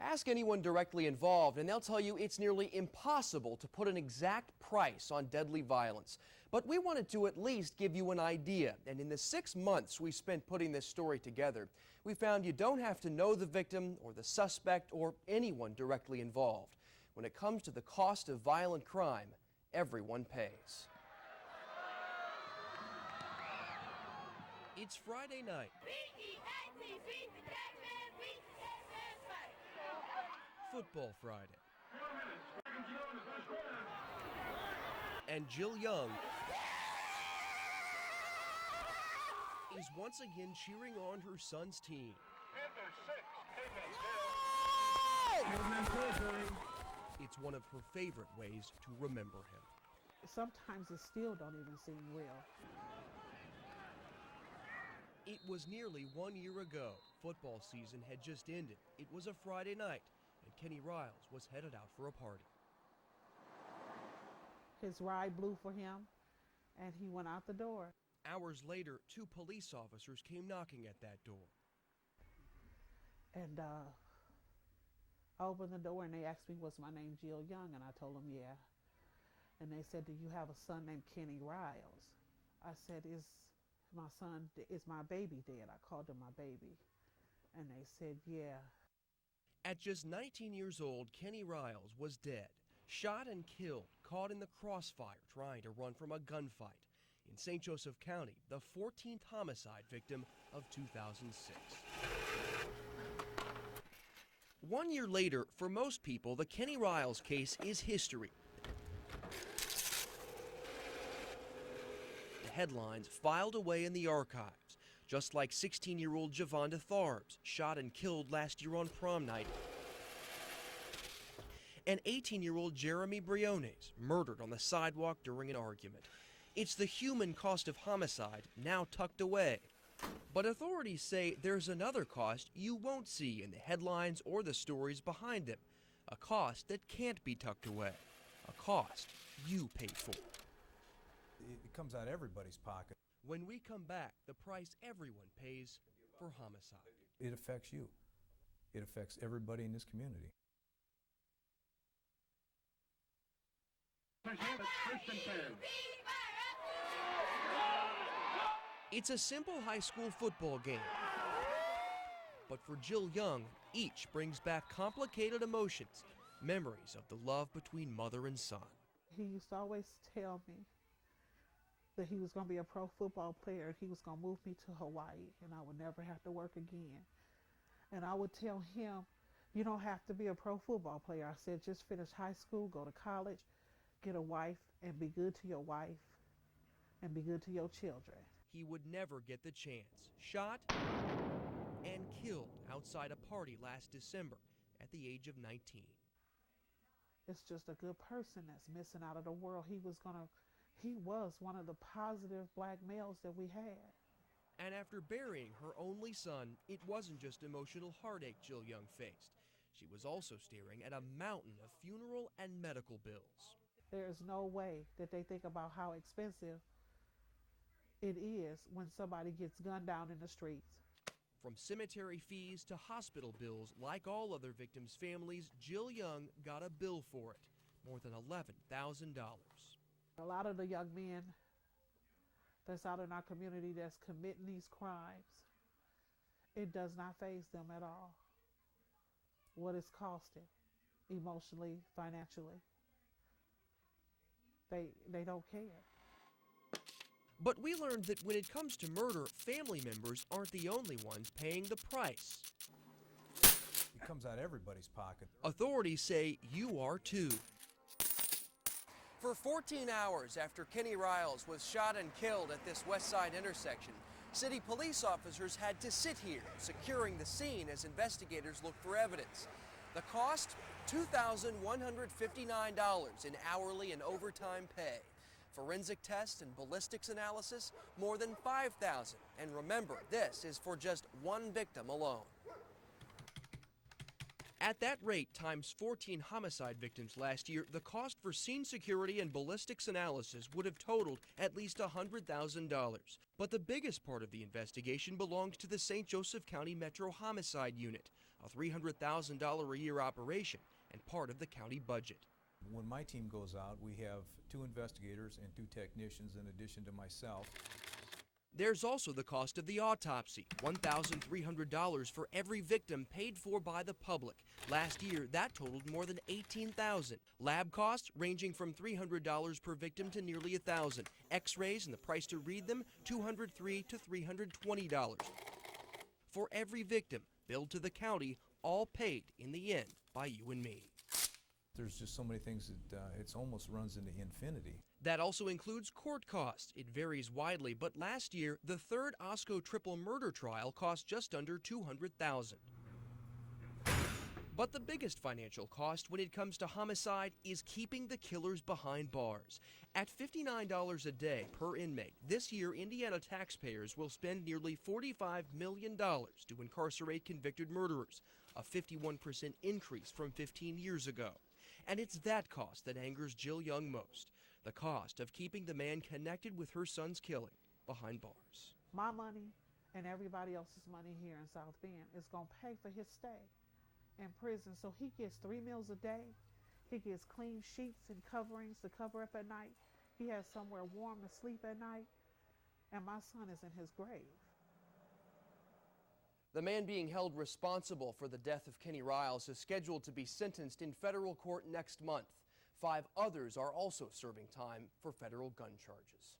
Ask anyone directly involved and they'll tell you it's nearly impossible to put an exact price on deadly violence. But we wanted to at least give you an idea, and in the 6 months we spent putting this story together, we found you don't have to know the victim or the suspect or anyone directly involved. When it comes to the cost of violent crime, everyone pays. It's Friday night. Football Friday. And Jill Young is once again cheering on her son's team. It's one of her favorite ways to remember him. Sometimes it still don't even seem real. It was nearly 1 year ago. Football season had just ended. It was a Friday night, and Kenny Riles was headed out for a party. His ride blew for him, and he went out the door. Hours later, 2 police officers came knocking at that door. And I opened the door, and they asked me, was my name Jill Young? And I told them, yeah. And they said, do you have a son named Kenny Riles? I said, is my baby dead? I called him my baby. And they said, yeah. At just 19 years old, Kenny Riles was dead, shot and killed, caught in the crossfire trying to run from a gunfight in St. Joseph County, the 14th homicide victim of 2006. 1 year later, for most people, the Kenny Riles case is history. The headlines filed away in the archives, just like 16-year-old Javonda Tharbs, shot and killed last year on prom night, and 18-year-old Jeremy Briones, murdered on the sidewalk during an argument. It's the human cost of homicide, now tucked away. But authorities say there's another cost you won't see in the headlines or the stories behind them, a cost that can't be tucked away, a cost you pay for. It comes out of everybody's pocket. When we come back, the price everyone pays for homicide. It affects you. It affects everybody in this community. It's a simple high school football game. But for Jill Young, each brings back complicated emotions, memories of the love between mother and son. He used to always tell me that he was going to be a pro football player. He was going to move me to Hawaii and I would never have to work again. And I would tell him, you don't have to be a pro football player. I said, just finish high school, go to college, get a wife, and be good to your wife and be good to your children. He would never get the chance. Shot and killed outside a party last December at the age of 19. It's just a good person that's missing out of the world. He was one of the positive black males that we had. And after burying her only son, it wasn't just emotional heartache Jill Young faced. She was also staring at a mountain of funeral and medical bills. There's no way that they think about how expensive it is when somebody gets gunned down in the streets. From cemetery fees to hospital bills, like all other victims' families, Jill Young got a bill for it, more than $11,000. A lot of the young men that's out in our community that's committing these crimes, it does not faze them at all. What it's costing, emotionally, financially, they don't care. But we learned that when it comes to murder, family members aren't the only ones paying the price. It comes out of everybody's pocket. Authorities say you are too. For 14 hours after Kenny Riles was shot and killed at this West Side intersection, city police officers had to sit here, securing the scene as investigators looked for evidence. The cost? $2,159 in hourly and overtime pay. Forensic tests and ballistics analysis, more than $5,000. And remember, this is for just one victim alone. At that rate, times 14 homicide victims last year, the cost for scene security and ballistics analysis would have totaled at least $100,000. But the biggest part of the investigation belongs to the St. Joseph County Metro Homicide Unit, a $300,000 a year operation and part of the county budget. When my team goes out, we have 2 investigators and 2 technicians in addition to myself. There's also the cost of the autopsy, $1,300 for every victim paid for by the public. Last year, that totaled more than $18,000. Lab costs ranging from $300 per victim to nearly $1,000. X-rays and the price to read them, $203 to $320. For every victim, billed to the county, all paid in the end by you and me. There's just so many things that it almost runs into infinity. That also includes court costs. It varies widely, but last year, the third Osco triple murder trial cost just under $200,000. But the biggest financial cost when it comes to homicide is keeping the killers behind bars. At $59 a day per inmate, this year Indiana taxpayers will spend nearly $45 million to incarcerate convicted murderers, a 51% increase from 15 years ago. And it's that cost that angers Jill Young most. The cost of keeping the man connected with her son's killing behind bars. My money and everybody else's money here in South Bend is going to pay for his stay in prison. So he gets 3 meals a day. He gets clean sheets and coverings to cover up at night. He has somewhere warm to sleep at night. And my son is in his grave. The man being held responsible for the death of Kenny Riles is scheduled to be sentenced in federal court next month. 5 others are also serving time for federal gun charges.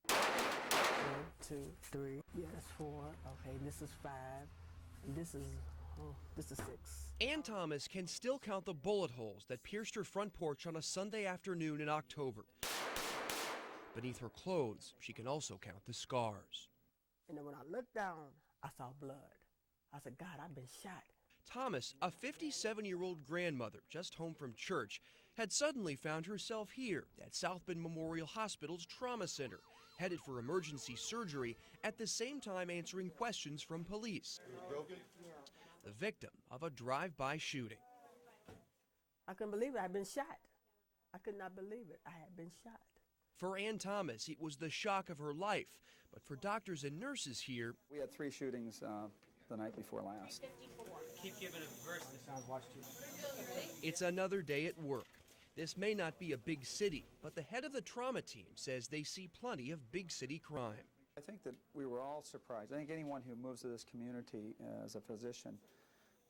1, 2, 3. Yeah, that's 4. Okay, this is 5. And this is 6. Ann Thomas can still count the bullet holes that pierced her front porch on a Sunday afternoon in October. Beneath her clothes, she can also count the scars. And then when I looked down, I saw blood. I said, God, I've been shot. Thomas, a 57-year-old grandmother just home from church, had suddenly found herself here at South Bend Memorial Hospital's trauma center, headed for emergency surgery, at the same time answering questions from police. The victim of a drive-by shooting. I couldn't believe it. I had been shot. I could not believe it. I had been shot. For Ann Thomas, it was the shock of her life, but for doctors and nurses here, we had 3 shootings the night before last. Keep giving a verse that sounds watch too. It's another day at work. This may not be a big city, but the head of the trauma team says they see plenty of big city crime. I think that we were all surprised. I think anyone who moves to this community as a physician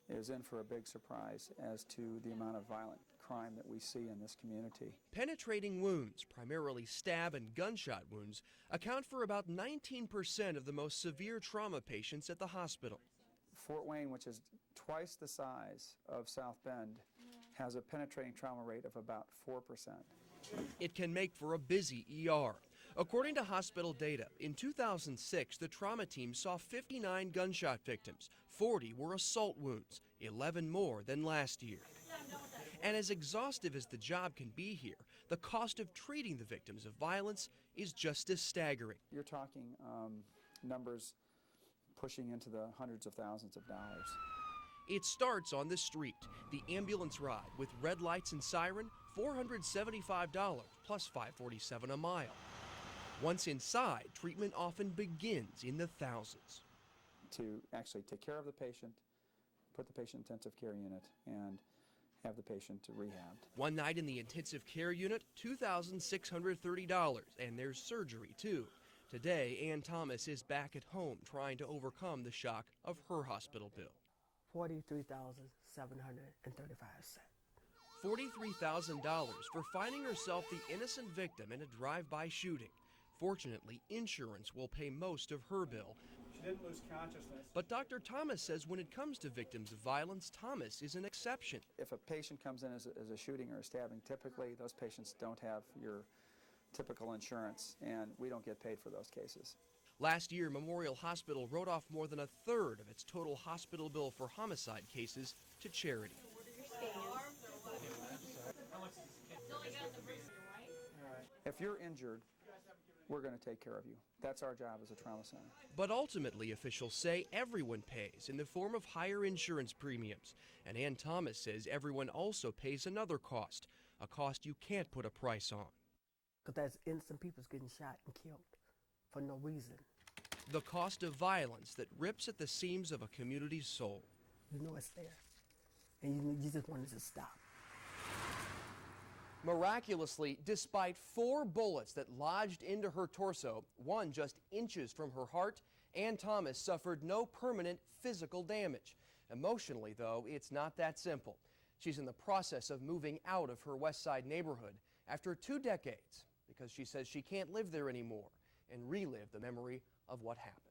is in for a big surprise as to the amount of violent crime that we see in this community. Penetrating wounds, primarily stab and gunshot wounds, account for about 19% of the most severe trauma patients at the hospital. Fort Wayne, which is twice the size of South Bend, has a penetrating trauma rate of about 4%. It can make for a busy ER. According to hospital data, in 2006, the trauma team saw 59 gunshot victims. 40 were assault wounds, 11 more than last year. And as exhaustive as the job can be here, the cost of treating the victims of violence is just as staggering. You're talking numbers pushing into the hundreds of thousands of dollars. It starts on the street. The ambulance ride with red lights and siren, $475 plus $547 a mile. Once inside, treatment often begins in the thousands. To actually take care of the patient, put the patient in intensive care unit, and have the patient rehabbed. One night in the intensive care unit, $2,630, and there's surgery too. Today, Ann Thomas is back at home trying to overcome the shock of her hospital bill. $43,735. $43,000 for finding herself the innocent victim in a drive-by shooting. Fortunately, insurance will pay most of her bill. She didn't lose consciousness. But Dr. Thomas says when it comes to victims of violence, Thomas is an exception. If a patient comes in as a shooting or a stabbing, typically those patients don't have your typical insurance, and we don't get paid for those cases. Last year, Memorial Hospital wrote off more than a third of its total hospital bill for homicide cases to charity. If you're injured, we're going to take care of you. That's our job as a trauma center. But ultimately, officials say everyone pays in the form of higher insurance premiums. And Ann Thomas says everyone also pays another cost, a cost you can't put a price on. Because that's innocent people's getting shot and killed for no reason. The cost of violence that rips at the seams of a community's soul. You know it's there, and you just want it to stop. Miraculously, despite 4 bullets that lodged into her torso, one just inches from her heart, Ann Thomas suffered no permanent physical damage. Emotionally, though, it's not that simple. She's in the process of moving out of her West Side neighborhood after 2 decades because she says she can't live there anymore and relive the memory of what happened.